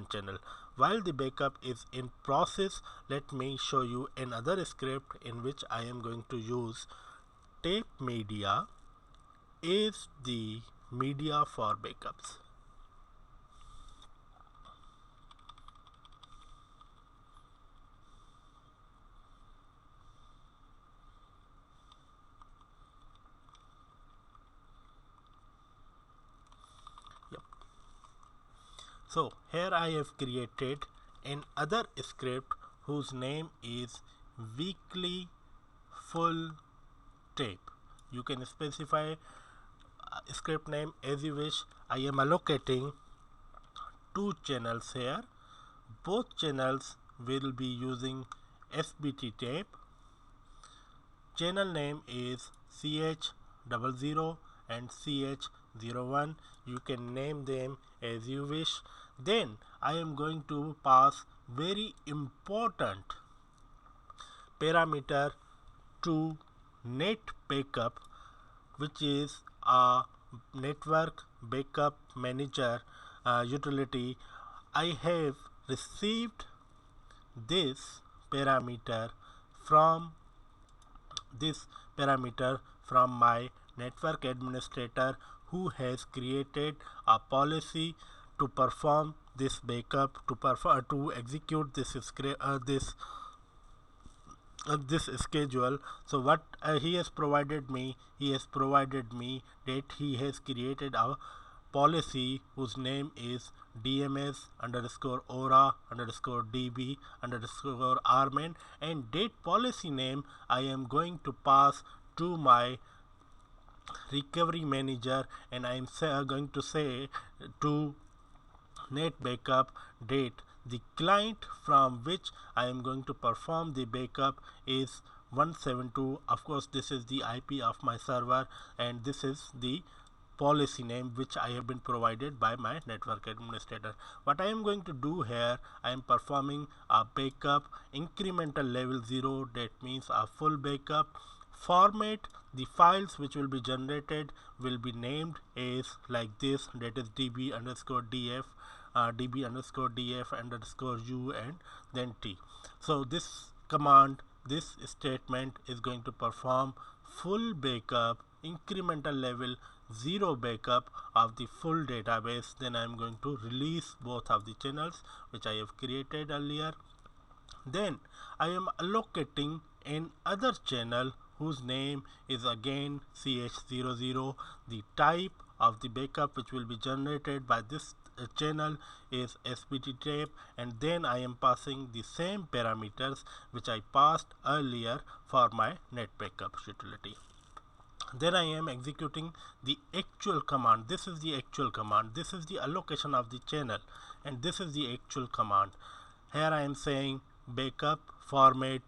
channel. While the backup is in process, let me show you another script in which I am going to use tape media is the media for backups. Yep. So here I have created another script whose name is weekly full tape. You can specify script name as you wish. I am allocating two channels here. Both channels will be using SBT tape. Channel name is CH00 and CH01. You can name them as you wish. Then I am going to pass very important parameter to net backup, which is a network backup manager utility. I have received this parameter from my network administrator, who has created a policy to perform this backup, to execute this schedule. So what he has provided me that he has created a policy whose name is DMS underscore aura underscore DB underscore RMAN, and that policy name I am going to pass to my recovery manager, and I am going to say to net backup date the client from which I am going to perform the backup is 172. Of course, this is the IP of my server, and this is the policy name which I have been provided by my network administrator. What I am going to do here, I am performing a backup incremental level 0, that means a full backup. Format the files which will be generated will be named as like this, that is db underscore df, db underscore df underscore u, and then t. So this command, this statement is going to perform full backup incremental level 0 backup of the full database. Then I am going to release both of the channels which I have created earlier. Then I am allocating another channel whose name is again CH00. The type of the backup which will be generated by this channel is SBT tape, and then I am passing the same parameters which I passed earlier for my net backup utility. Then I am executing the actual command. This is the actual command. This is the allocation of the channel, and this is the actual command. Here I am saying backup format,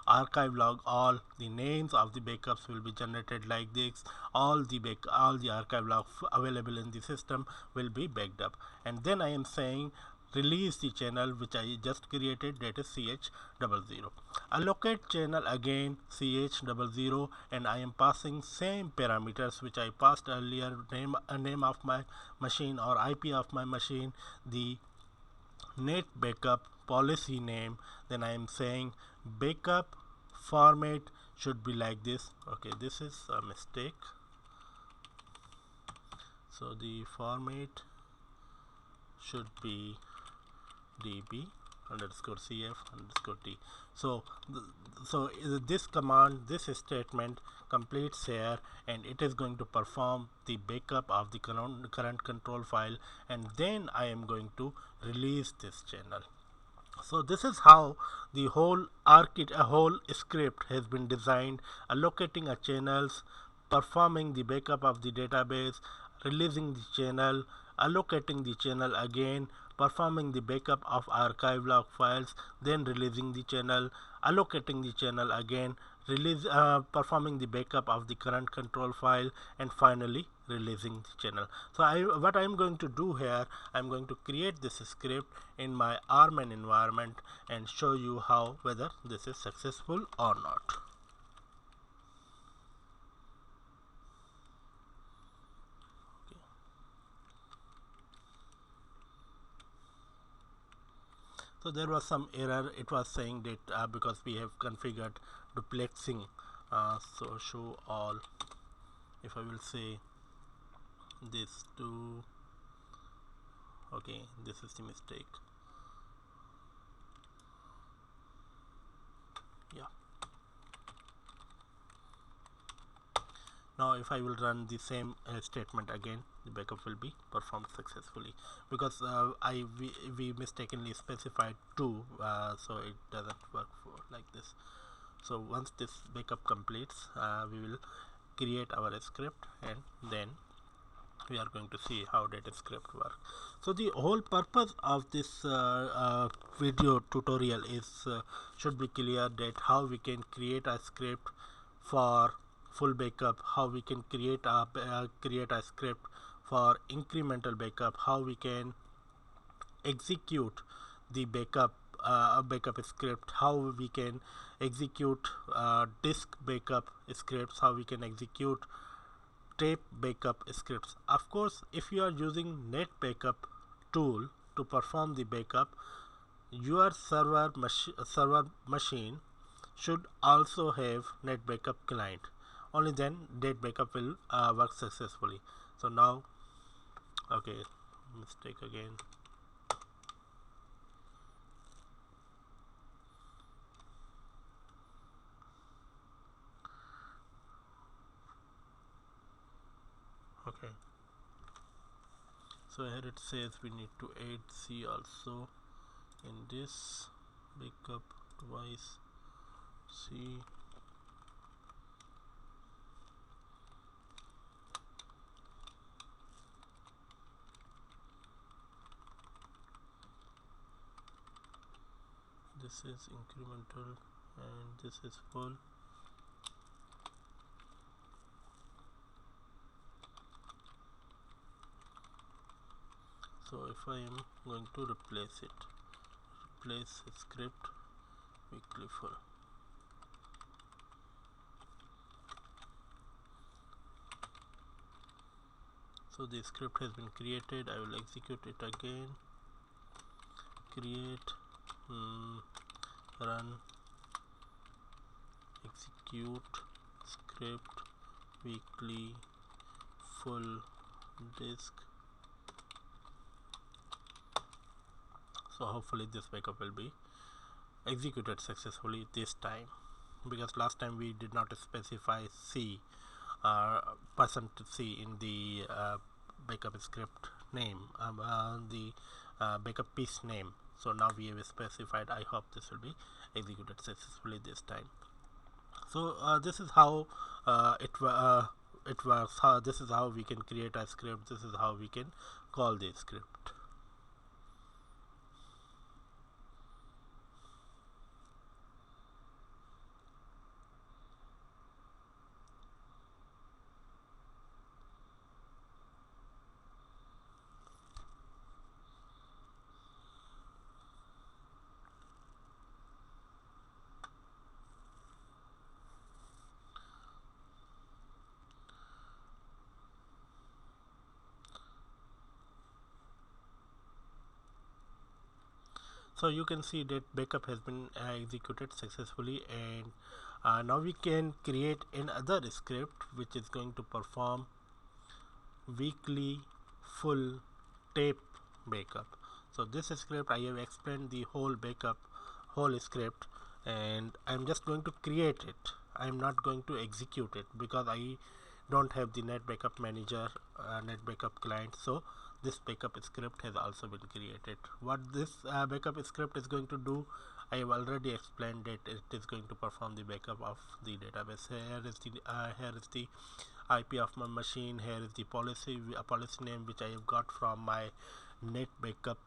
archive log all. The names of the backups will be generated like this. All the archive log available in the system will be backed up. And then I am saying release the channel which I just created, that is CH00. Allocate channel again CH00, and I am passing same parameters which I passed earlier, name of my machine or IP of my machine, the net backup policy name. Then I am saying backup format should be like this. Okay, this is a mistake. So the format should be db underscore cf underscore t. So this command, this statement completes here, and it is going to perform the backup of the current control file, and then I am going to release this channel. So this is how the whole script has been designed, allocating a channels, performing the backup of the database, releasing the channel, allocating the channel again, performing the backup of archive log files, then releasing the channel, allocating the channel again, performing the backup of the current control file, and finally releasing the channel. So what I am going to do here, I am going to create this script in my RMAN environment and show you how whether this is successful or not. So there was some error. It was saying that because we have configured duplexing, so show all. If I will say this to, okay, this is the mistake. Yeah. Now if I will run the same statement again, the backup will be performed successfully, because we mistakenly specified 2, so it doesn't work for like this. So once this backup completes, we will create our script, and then we are going to see how that script works. So the whole purpose of this video tutorial is should be clear, that how we can create a script for full backup, how we can create a script for incremental backup, how we can execute the backup script, how we can execute disk backup scripts, how we can execute tape backup scripts. Of course, if you are using net backup tool to perform the backup, your server machine should also have net backup client. Only then net backup will work successfully. So now, okay, mistake again. Okay, so here it says we need to add C also in this backup device. C, this is incremental and this is full. So if I am going to replace script weekly full. So the script has been created. I will execute it again. Create, run, execute script weekly full disk. So hopefully this backup will be executed successfully this time, because last time we did not specify C %C in the backup script name, the backup piece name. So now we have specified. I hope this will be executed successfully this time. So this is how it works. This is how we can create a script. This is how we can call the script. So you can see that backup has been executed successfully, and now we can create another script which is going to perform weekly full tape backup. So this script, I have explained the whole script, and I'm just going to create it. I'm not going to execute it because I don't have the net backup manager, net backup client. So this backup script has also been created. What this backup script is going to do, I have already explained that it is going to perform the backup of the database. Here is the IP of my machine. Here is the policy name which I have got from my net backup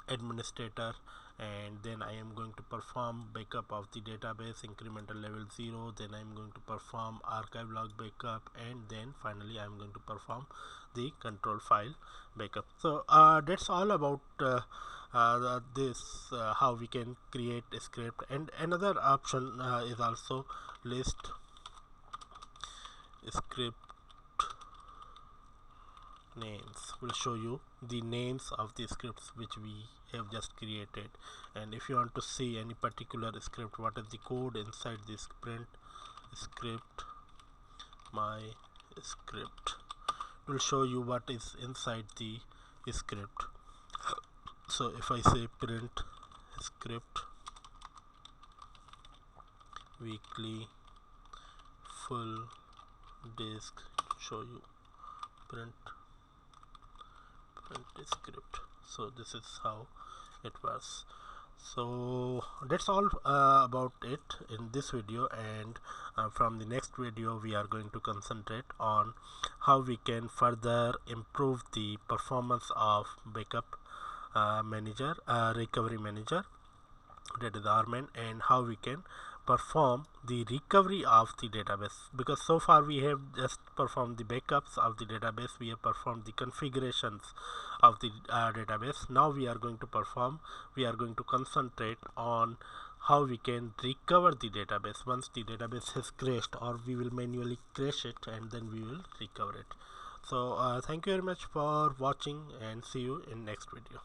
administrator, and then I am going to perform backup of the database incremental level 0, then I am going to perform archive log backup, and then finally I am going to perform the control file backup. So that's all about this, how we can create a script. And another option is also list script names will show you the names of the scripts which we have just created. And if you want to see any particular script, what is the code inside this print script, my script will show you what is inside the script. So if I say print script weekly full disk, show you print script. So this is how it was. So that's all about it in this video, and from the next video we are going to concentrate on how we can further improve the performance of backup manager, recovery manager, that is RMAN, and how we can perform the recovery of the database, because so far we have just performed the backups of the database, we have performed the configurations of the database. Now we are going to concentrate on how we can recover the database once the database has crashed, or we will manually crash it and then we will recover it. So thank you very much for watching, and see you in next video.